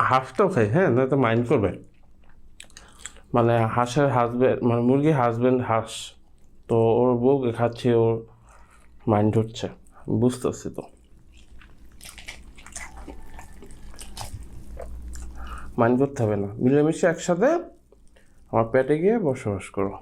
হাঁসটাও খাই, হ্যাঁ, না তো মাইন্ড করবে। মানে হাঁসের হাজবেন্ড, মানে মুরগির হাজবেন্ড হাঁস, তো ওর বউকে খাচ্ছে, ওর মাইন্ড হচ্ছে, বুঝতেছি তো। মাইন্ড করতে হবে না, মিলেমিশে একসাথে আমার পেটে গিয়ে বসবাস করো।